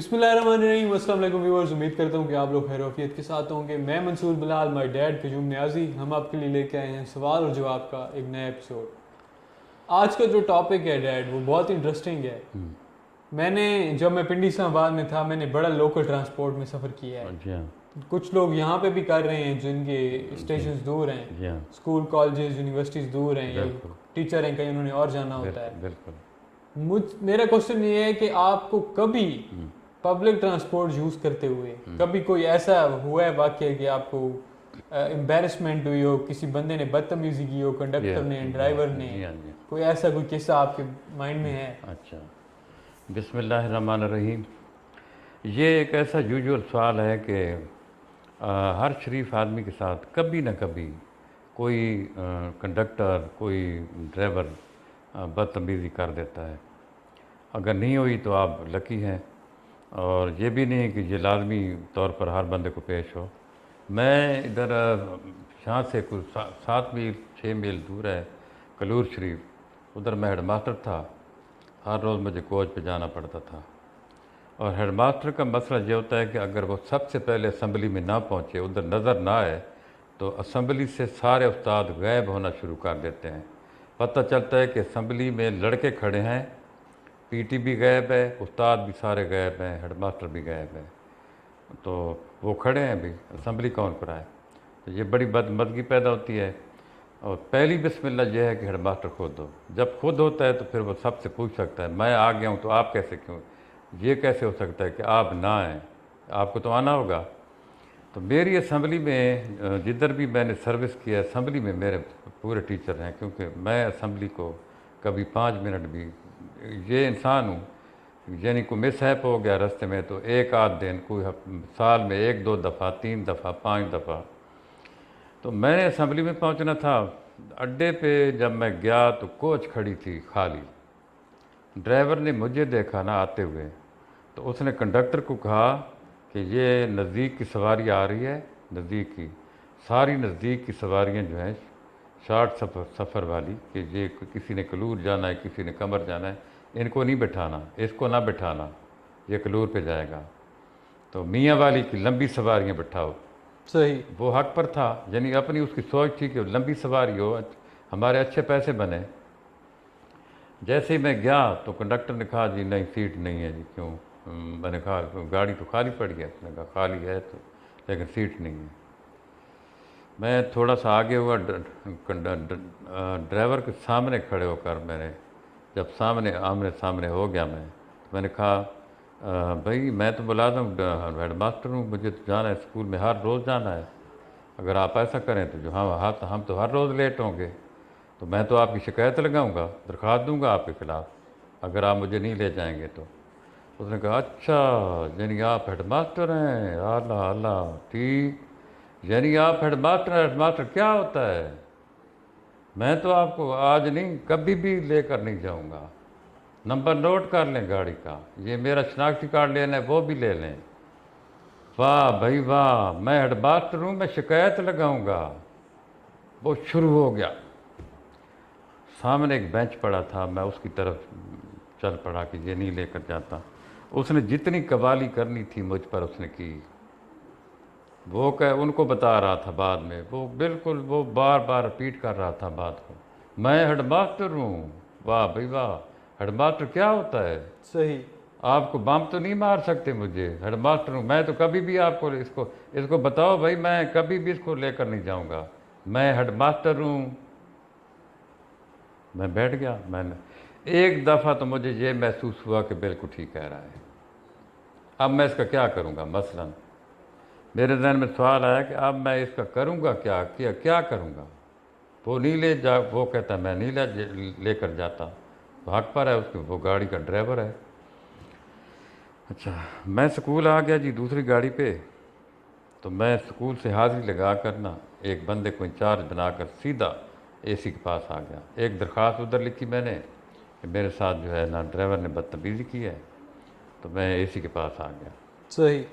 बिस्मिल्लाहिर्रहमानिर्रहीम। अस्सलाम वालेकुम व्यूअर्स, उम्मीद करता हूँ कि आप लोग खैरियत के साथ होंगे। मैं मंसूर बिलाल, माय डैड कयूम न्याजी, हम आपके लिए लेके आए हैं सवाल और जवाब का एक नया एपिसोड। आज का जो टॉपिक है डैड, वो बहुत इंटरेस्टिंग है। जब मैं पिंडी इस्लामाबाद में था, मैंने बड़ा लोकल ट्रांसपोर्ट में सफ़र किया है। जी हाँ। कुछ लोग यहाँ पे भी कर रहे हैं जिनके जी स्टेशन दूर हैं, जी हाँ। स्कूल कॉलेजेस यूनिवर्सिटीज़ दूर हैं, या बिल्कुल टीचर हैं, कहीं उन्होंने और जाना होता बिल्कुल है। बिल्कुल। मेरा क्वेश्चन ये है कि आपको कभी पब्लिक ट्रांसपोर्ट यूज़ करते हुए कभी कोई ऐसा हुआ है वाकया कि आपको एम्बेरसमेंट हुई हो, किसी बंदे ने बदतमीजी की हो, जी कंडक्टर हाँ। ने, जी ड्राइवर हाँ। ने, जी हाँ। जी कोई ऐसा कोई किस्सा आपके माइंड में है? अच्छा। बिस्मिल्लाहिर्रहमानिर्रहीम। ये एक ऐसा यूजुअल सवाल है कि हर शरीफ आदमी के साथ कभी ना कभी कोई कंडक्टर, कोई ड्राइवर बदतमीज़ी कर देता है। अगर नहीं हुई तो आप लकी हैं, और ये भी नहीं कि ये लाजमी तौर पर हर बंदे को पेश हो। मैं इधर यहाँ से कुछ 7 मील 6 मील दूर है कलूर शरीफ, उधर मैं हेडमास्टर था। हर रोज़ मुझे कोच पे जाना पड़ता था, और हेडमास्टर का मसला ये होता है कि अगर वो सबसे पहले असम्बली में ना पहुँचे, उधर नज़र ना आए, तो असम्बली से सारे उस्ताद गायब होना शुरू कर देते हैं। पता चलता है कि असम्बली में लड़के खड़े हैं, पीटी भी गायब है, उस्ताद भी सारे गायब हैं, हेडमास्टर भी गायब है। तो वो खड़े हैं, अभी असम्बली कौन कराए? तो ये बड़ी बदमज़गी पैदा होती है। और पहली बिस्मिल्लाह यह है कि हेडमास्टर खुद हो। जब खुद होता है तो फिर वो सबसे पूछ सकता है, मैं आ गया हूँ तो आप कैसे क्यों? ये कैसे हो सकता है कि आप ना आएँ? आपको तो आना होगा। तो मेरी असम्बली में जिधर भी मैंने सर्विस किया, असम्बली में मेरे पूरे टीचर हैं, क्योंकि मैं असम्बली को कभी 5 मिनट भी, ये इंसान हूँ, यानी कोई मिसहैप हो गया रास्ते में तो एक आध दिन, कोई साल में 1-2 दफ़ा, 3 दफ़ा, 5 दफ़ा। तो मैंने असम्बली में पहुंचना था। अड्डे पे जब मैं गया तो कोच खड़ी थी खाली। ड्राइवर ने मुझे देखा ना आते हुए, तो उसने कंडक्टर को कहा कि ये नज़दीक की सवारी आ रही है, नज़दीक की सारी नज़दीक की सवारियां जो हैं शॉर्ट सफ़र वाली, कि ये किसी ने कलूर जाना है, किसी ने कमर जाना है, इनको नहीं बिठाना, इसको ना बिठाना, ये कलूर पे जाएगा। तो मियाँ वाली की लंबी सवारियाँ बिठाओ। सही। वो हक पर था, यानी अपनी उसकी सोच थी कि लंबी सवारी हो, हमारे अच्छे पैसे बने। जैसे ही मैं गया तो कंडक्टर ने कहा जी नहीं, सीट नहीं है जी। क्यों? मैंने कहा गाड़ी तो खाली पड़ी है। उसने कहा खाली है तो, लेकिन सीट नहीं है। मैं थोड़ा सा आगे हुआ, ड्राइवर के सामने खड़े होकर मैंने, जब सामने आमने सामने हो गया मैं, तो मैंने कहा भाई मैं तो मुलाज़िम हेडमास्टर हूँ, मुझे तो जाना है स्कूल में, हर रोज़ जाना है। अगर आप ऐसा करें तो जो हम तो हर रोज़ लेट होंगे, तो मैं तो आपकी शिकायत लगाऊंगा, दरख्वास्त दूंगा आपके ख़िलाफ़, अगर आप मुझे नहीं ले जाएंगे तो। उसने कहा अच्छा, यानी आप हेडमास्टर हैं? आला आला, ठीक, यानी आप हेडमास्टर हैं। हेडमास्टर क्या होता है? मैं तो आपको आज नहीं, कभी भी लेकर नहीं जाऊंगा। नंबर नोट कर लें गाड़ी का, ये मेरा शनाख्ती कार्ड लेना है वो भी ले लें। वाह भाई वाह, मैं हेडमास्टर हूँ, मैं शिकायत लगाऊंगा। वो शुरू हो गया। सामने एक बेंच पड़ा था, मैं उसकी तरफ चल पड़ा कि ये नहीं लेकर जाता। उसने जितनी कवाली करनी थी मुझ पर उसने की। वो उनको बता रहा था बाद में, वो बिल्कुल वो बार बार रिपीट कर रहा था बात को, मैं हेडमास्टर हूँ। वाह भाई वाह, हेडमास्टर क्या होता है? सही। आपको बम तो नहीं मार सकते मुझे, हेडमास्टर हूँ मैं, तो कभी भी आपको इसको इसको बताओ भाई, मैं कभी भी इसको लेकर नहीं जाऊँगा, मैं हेडमास्टर हूँ। मैं बैठ गया। मैंने एक दफ़ा तो मुझे ये महसूस हुआ कि बिल्कुल ठीक कह रहा है। अब मैं इसका क्या करूँगा? मसलन मेरे जहन में सवाल आया कि अब मैं इसका करूँगा क्या, क्या करूँगा? वो नहीं ले जा, वो कहता मैं नहीं लेकर जाता, तो हक पर है उसके, वो गाड़ी का ड्राइवर है। अच्छा, मैं स्कूल आ गया जी दूसरी गाड़ी पे। तो मैं स्कूल से हाज़िरी लगा कर ना, एक बंदे को इंचार्ज बनाकर सीधा एसी के पास आ गया। एक दरख्वास्त उधर लिखी मैंने कि मेरे साथ जो है ना ड्राइवर ने बदतमीज़ी की है, तो मैं एसी के पास आ गया। सही।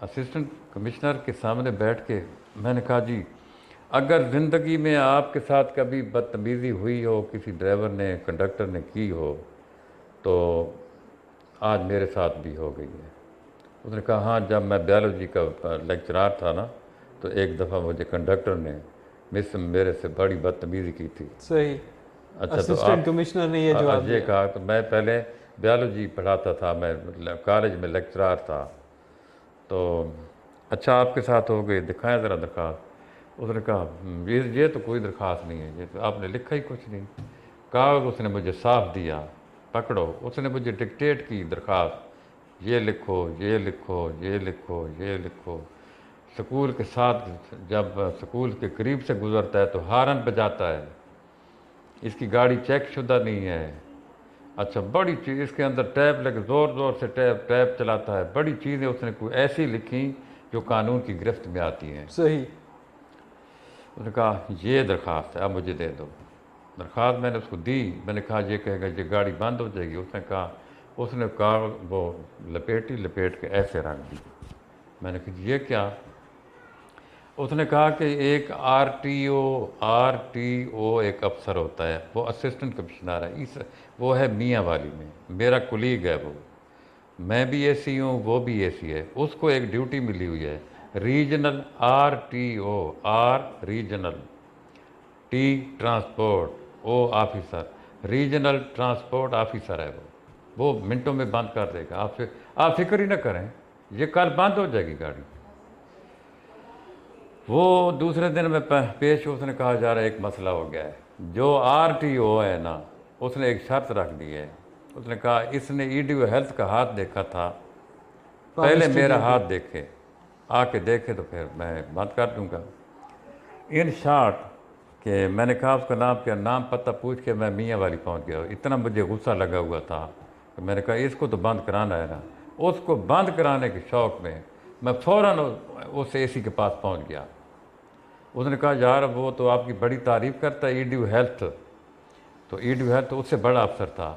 असिस्टेंट कमिश्नर के सामने बैठ के मैंने कहा जी, अगर ज़िंदगी में आपके साथ कभी बदतमीज़ी हुई हो, किसी ड्राइवर ने, कंडक्टर ने की हो, तो आज मेरे साथ भी हो गई है। उसने कहा हाँ, जब मैं बायोलॉजी का लेक्चरार था ना, तो एक दफ़ा मुझे कंडक्टर ने मेरे से बड़ी बदतमीज़ी की थी। सही। अच्छा, तो असिस्टेंट आप कमिश्नर ने ये जवाब ये दिया। कहा, तो मैं पहले बायोलॉजी पढ़ाता था, मैं कॉलेज में लेक्चरार था, तो अच्छा आपके साथ हो गई, दिखाएं ज़रा दरख्वास्त। उसने कहा ये तो कोई दरख्वास्त नहीं है, ये तो आपने लिखा ही कुछ नहीं। कागज़ उसने मुझे साफ दिया, पकड़ो। उसने मुझे डिक्टेट की दरख्वास्त, ये लिखो, ये लिखो, ये लिखो, ये लिखो। स्कूल के साथ जब स्कूल के करीब से गुजरता है तो हारन बजाता है, इसकी गाड़ी चेक शुदा नहीं है। अच्छा, बड़ी चीज़ इसके अंदर टैब लगे, ज़ोर ज़ोर से टैब टैब चलाता है। बड़ी चीज़ें उसने कोई ऐसी लिखी जो कानून की गिरफ्त में आती हैं। सही। उसने कहा ये दरख्वास्त है, अब मुझे दे दो। दरख्वास्त मैंने उसको दी। मैंने कहा ये कहेगा ये गाड़ी बंद हो जाएगी। उसने कहा वो लपेट के ऐसे रख दी। मैंने कहा ये क्या? उसने कहा कि एक आरटीओ एक अफसर होता है, वो असिस्टेंट कमिश्नर है, वो है मियाँ वाली में, मेरा कुलीग है वो, मैं भी एसी हूँ, वो भी एसी है। उसको एक ड्यूटी मिली हुई है, regional RTO, regional, T transport, O officer, regional transport officer है वो मिनटों में बंद कर देगा। आप फिक्र ही ना करें, ये कल बंद हो जाएगी गाड़ी। वो दूसरे दिन में पेश, उसने कहा जा रहा है एक मसला हो गया है। जो आरटीओ है ना, उसने एक शर्त रख दी है। उसने कहा इसने ईडीओ हेल्थ का हाथ देखा था, पहले मेरा हाथ देखे, आके देखे तो फिर मैं बात कर दूंगा। इन शॉर्ट कि मैंने कहा उसका नाम क्या, नाम पता पूछ के मैं मियाँ वाली पहुंच गया। इतना मुझे गुस्सा लगा हुआ था कि मैंने कहा इसको तो बंद कराना है ना। उसको बंद कराने के शौक़ में मैं फ़ौरन उस एसी के पास पहुंच गया। उसने कहा यार वो तो आपकी बड़ी तारीफ़ करता है ईडीओ हेल्थ, तो ईडीओ हेल्थ उससे बड़ा अफसर था।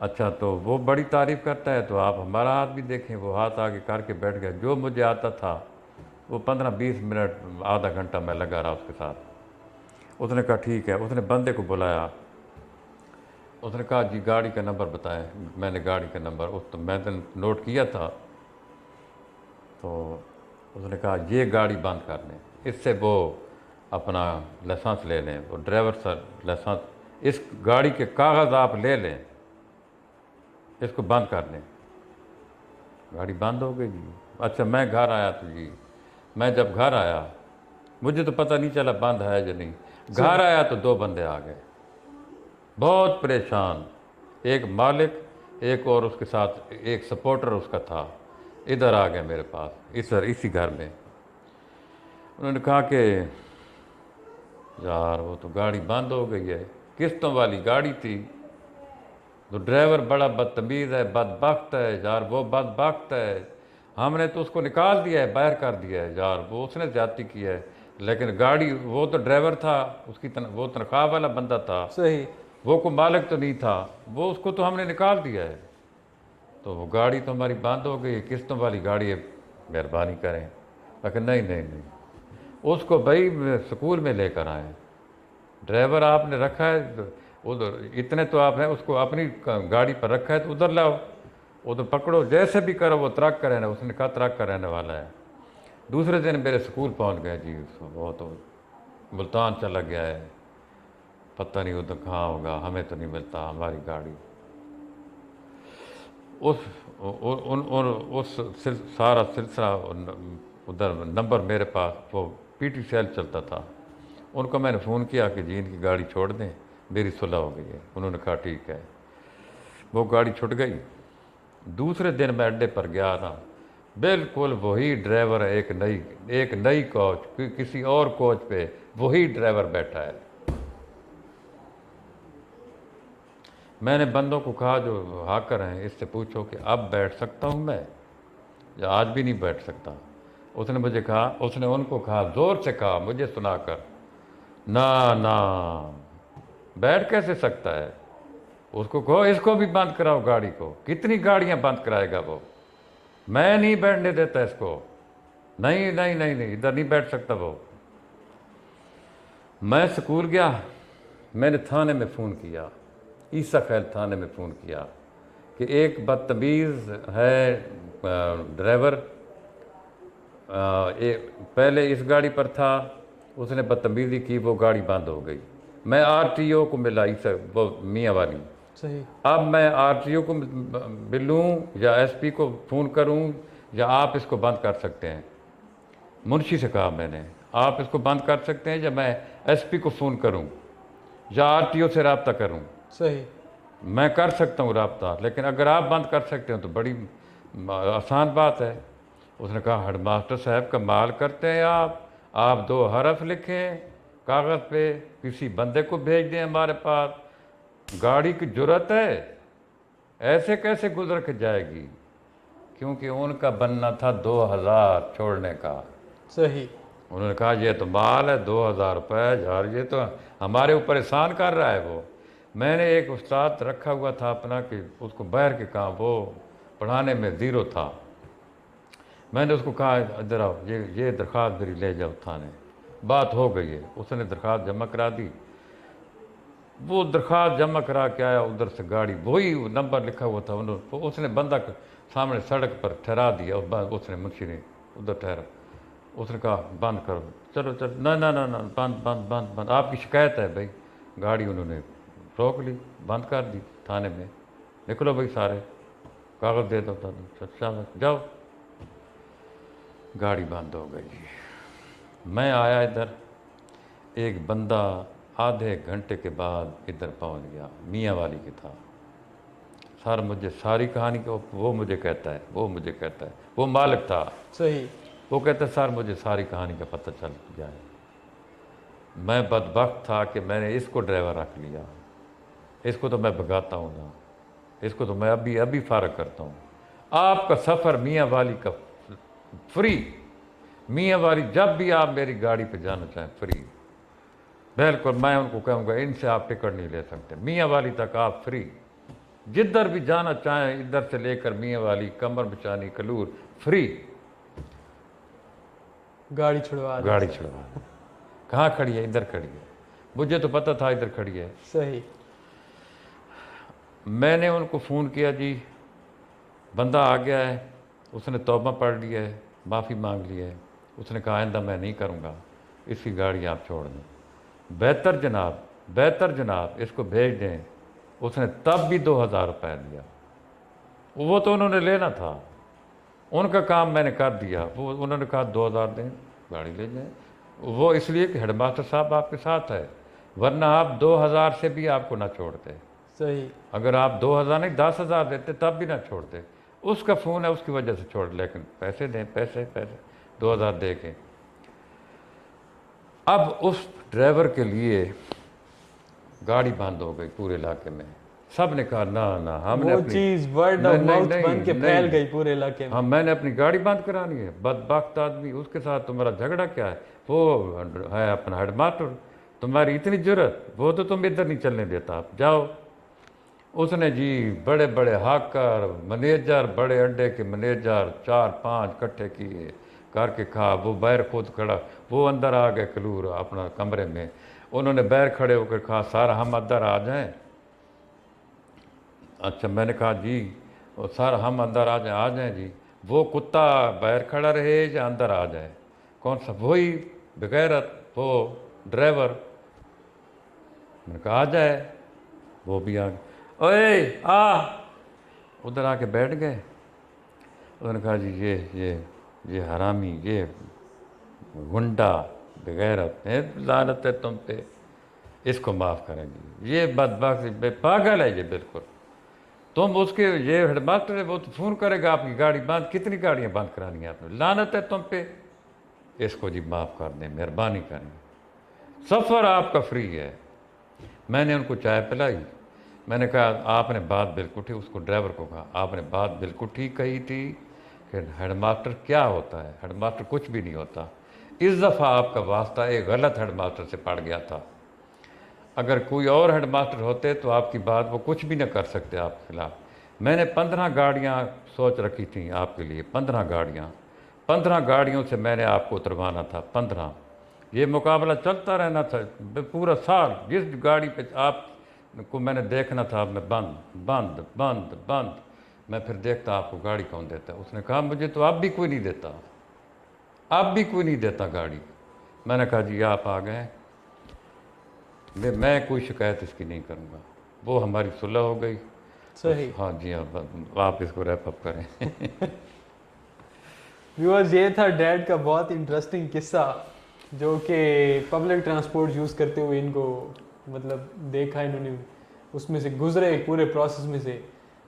अच्छा, तो वो बड़ी तारीफ़ करता है तो आप हमारा हाथ भी देखें। वो हाथ आगे करके बैठ गया। जो मुझे आता था वो 15-20 मिनट आधा घंटा मैं लगा रहा उसके साथ। उसने कहा ठीक है। उसने बंदे को बुलाया। उसने कहा जी गाड़ी का नंबर बताएं। मैंने गाड़ी का नंबर तो मैंने नोट किया था। तो उसने कहा ये गाड़ी बंद कर लें, इससे वो अपना लाइसेंस ले लें, वो ड्राइवर सर लाइसेंस, इस गाड़ी के कागज़ आप ले लें, इसको बंद कर लें। गाड़ी बंद हो गई जी। अच्छा, मैं घर आया तो जी, मैं जब घर आया मुझे तो पता नहीं चला बंद है या नहीं। घर आया तो 2 बंदे आ गए, बहुत परेशान। एक मालिक, एक और उसके साथ एक सपोर्टर उसका था, इधर आ गए मेरे पास, इसी घर में। उन्होंने कहा कि यार वो तो गाड़ी बंद हो गई है, किस्तों वाली गाड़ी थी, तो ड्राइवर बड़ा बदतमीज़ है, बदबख्त है यार, वो बदबख्त है। हमने तो उसको निकाल दिया है, बाहर कर दिया है यार, वो उसने ज़्यादती की है। लेकिन गाड़ी, वो तो ड्राइवर था, वो तनख्वाह वाला बंदा था, सही। वो को मालिक तो नहीं था, वो उसको तो हमने निकाल दिया है। तो वो गाड़ी तो हमारी बंद हो गई, किस्तों वाली गाड़ी है, मेहरबानी करें। लेकिन नहीं नहीं नहीं, उसको भाई स्कूल में लेकर आए। ड्राइवर आपने रखा है उधर, इतने तो आप हैं, उसको अपनी गाड़ी पर रखा है तो उधर लाओ, उधर पकड़ो, जैसे भी करो। वो ट्रक का रहना, उसने कहा ट्रक का रहने वाला है। दूसरे दिन मेरे स्कूल पहुंच गया जी, वो तो मुल्तान चला गया है, पता नहीं उधर कहाँ होगा, हमें तो नहीं मिलता हमारी गाड़ी। सारा सिलसिला उधर नंबर मेरे पास, वो पीटी सेल चलता था। उनको मैंने फ़ोन किया कि जी इनकी गाड़ी छोड़ दें, मेरी सुलह हो गई है। उन्होंने कहा ठीक है। वो गाड़ी छुट गई। दूसरे दिन मैं अड्डे पर गया ना, बिल्कुल वही ड्राइवर, एक नई कोच, किसी और कोच पे वही ड्राइवर बैठा है। मैंने बंदों को कहा जो हाकर हैं, इससे पूछो कि अब बैठ सकता हूँ मैं या आज भी नहीं बैठ सकता। उसने उनको कहा, ज़ोर से कहा मुझे सुनाकर, ना ना, बैठ कैसे सकता है। उसको कहो इसको भी बंद कराओ गाड़ी को। कितनी गाड़ियां बंद कराएगा वो, मैं नहीं बैठने देता इसको। नहीं नहीं नहीं नहीं, इधर नहीं बैठ सकता वो। मैं स्कूल गया, मैंने थाने में फ़ोन किया, ईसा खैल थाने में फ़ोन किया कि एक बदतमीज़ है ड्राइवर पहले इस गाड़ी पर था, उसने बदतमीज़ी की, वो गाड़ी बंद हो गई। मैं आरटीओ को मिला इस वो मियाँ वाली। सही। अब मैं आरटीओ को मिलूँ या एसपी को फ़ोन करूँ या आप इसको बंद कर सकते हैं? मुंशी से कहा मैंने, आप इसको बंद कर सकते हैं या मैं एसपी को फ़ोन करूं या आरटीओ से रब्ता करूं? सही। मैं कर सकता हूं रब्ता, लेकिन अगर आप बंद कर सकते हो तो बड़ी आसान बात है। उसने कहा, हेडमास्टर साहब कमाल करते हैं आप 2 हरफ लिखें कागज़ पे, किसी बंदे को भेज दें हमारे पास, गाड़ी की जरूरत है, ऐसे कैसे गुजर के जाएगी? क्योंकि उनका बनना था 2000 छोड़ने का। सही। उन्होंने कहा ये तो माल है, 2000 रुपये यार, ये तो हमारे ऊपर एहसान कर रहा है वो। मैंने एक उस्ताद रखा हुआ था अपना कि उसको बाहर के काम, वो पढ़ाने में ज़ीरो था। मैंने उसको कहा इधर आओ, ये दरख्वास्त मेरी ले जाओ थाने। बात हो गई है, उसने दरख्वास्त जमा करा दी। वो दरख्वास्त जमा करा के आया, उधर से गाड़ी वही नंबर लिखा हुआ था, उसने बंदा सामने सड़क पर ठहरा दिया। उसने मुंशी ने उधर ठहरा, उसने कहा बंद करो, चलो चलो, ना ना ना ना, बंद बंद बंद बंद, आपकी शिकायत है भाई। गाड़ी उन्होंने रोक ली, बंद कर दी थाने में। निकलो भाई सारे, कागज़ दे दो, चलो जाओ। गाड़ी बंद हो गई। मैं आया इधर, एक बंदा आधे घंटे के बाद इधर पहुंच गया, मियाँ वाली की था। सर मुझे सारी कहानी को वो मुझे कहता है, वो मालिक था। सही। वो कहता सर मुझे सारी कहानी का पता चल गया है। मैं बदबख्त था कि मैंने इसको ड्राइवर रख लिया, इसको तो मैं भगाता हूँ ना, इसको तो मैं अभी अभी फारग करता हूँ। आपका सफ़र मियाँ वाली का फ्री, मियाँ वाली जब भी आप मेरी गाड़ी पे जाना चाहें फ्री। बिल्कुल, मैं उनको कहूँगा इनसे आप टिकट नहीं ले सकते, मियाँ वाली तक आप फ्री, जिधर भी जाना चाहें, इधर से लेकर मियाँ वाली, कमर बिछानी, कलूर, फ्री। गाड़ी छुड़वा दी। गाड़ी छुड़वा। कहाँ खड़ी है? इधर खड़ी है, मुझे तो पता था इधर खड़ी है। सही। मैंने उनको फ़ोन किया, जी बंदा आ गया है, उसने तौबा पढ़ लिया है, माफ़ी मांग ली है। उसने कहा आइंदा मैं नहीं करूँगा, इसकी गाड़ी आप छोड़ दें। बेहतर जनाब इसको भेज दें। उसने तब भी 2000 रुपये दिया, वो तो उन्होंने लेना था, उनका काम मैंने कर दिया। वो उन्होंने कहा 2000 दें, गाड़ी ले जाएं। वो इसलिए कि हेडमास्टर साहब आपके साथ है, वरना आप 2000 से भी आपको ना छोड़ते। सही। अगर आप 2000 नहीं 10,000 देते तब भी ना छोड़ते। उसका फ़ोन है, उसकी वजह से छोड़, लेकिन पैसे दें, पैसे 2000 दे के। अब उस ड्राइवर के लिए गाड़ी बंद हो गई पूरे इलाके में। सब ने कहा ना ना, हमने वो अपनी चीज वर्ड ऑफ माउथ बन के फैल गई पूरे इलाके में। हाँ, मैंने अपनी गाड़ी बंद करानी है। बदबख्त आदमी, उसके साथ तुम्हारा झगड़ा क्या है? वो है अपना हेडमास्टर, तुम्हारी इतनी जरूरत, वो तो तुम इधर नहीं चलने देता, आप जाओ। उसने जी बड़े बड़े हाकर मैनेजर, बड़े अड्डे के मैनेजर 4-5 इकट्ठे किए करके कहा, वो बाहर खुद खड़ा, वो अंदर आ गए कलूर अपना कमरे में। उन्होंने बाहर खड़े होकर कहा सर हम अंदर आ जाएं। अच्छा, मैंने कहा जी और सर हम अंदर आ जाएं जी। वो कुत्ता बाहर खड़ा रहे या अंदर आ जाए? कौन सा? वही बेगैरत, वो ड्राइवर। मैंने कहा आ जाए, वो भी आ गया। ओए आ, उधर आके बैठ गए। उन्होंने कहा जी ये हरामी, ये गुंडा बेगैरत है, लानत है तुम पे, इसको माफ़ करेंगे। ये बदबख्त पागल है ये बिल्कुल। तुम उसके, ये हेडमास्टर है, वो तो फ़ोन करेगा आपकी गाड़ी बंद, कितनी गाड़ियाँ बंद करानी है आपने, लानत है तुम पे, इसको जी माफ़ कर दें, मेहरबानी करें, सफ़र आपका फ्री है। मैंने उनको चाय पिलाई। मैंने कहा आपने बात बिल्कुल ठीक, उसको ड्राइवर को कहा आपने बात बिल्कुल ठीक कही थी कि हेडमास्टर क्या होता है, हेडमास्टर कुछ भी नहीं होता। इस दफ़ा आपका वास्ता एक गलत हेडमास्टर से पड़ गया था। अगर कोई और हेडमास्टर होते तो आपकी बात वो कुछ भी न कर सकते आपके खिलाफ। मैंने 15 गाड़ियाँ सोच रखी थी आपके लिए, 15 गाड़ियों से मैंने आपको उतरवाना था। 15, ये मुकाबला चलता रहना था पूरा साल। जिस गाड़ी पे आपको मैंने देखना था, मैं बंद बंद बंद बंद, मैं फिर देखता आपको गाड़ी कौन देता है। उसने कहा मुझे तो आप भी कोई नहीं देता, आप भी कोई नहीं देता गाड़ी। मैंने कहा जी आप आ गए, मैं कोई शिकायत इसकी नहीं करूँगा। वो हमारी सुलह हो गई। सही। हाँ जी, आप इसको रैप अप करें। व्यूअर्स, ये था डैड का बहुत इंटरेस्टिंग किस्सा, जो कि पब्लिक ट्रांसपोर्ट यूज़ करते हुए इनको मतलब देखा इन्होंने, उसमें से गुजरे एक पूरे प्रोसेस में से।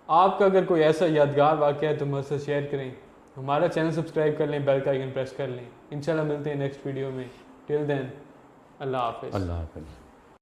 आपका अगर कोई ऐसा यादगार वाक़या है तो मुझसे शेयर करें। हमारा चैनल सब्सक्राइब कर लें, बेल का आइकन प्रेस कर लें। इंशाल्लाह मिलते हैं नेक्स्ट वीडियो में। टिल देन, अल्लाह हाफिज़। अल्लाह हाफिज़।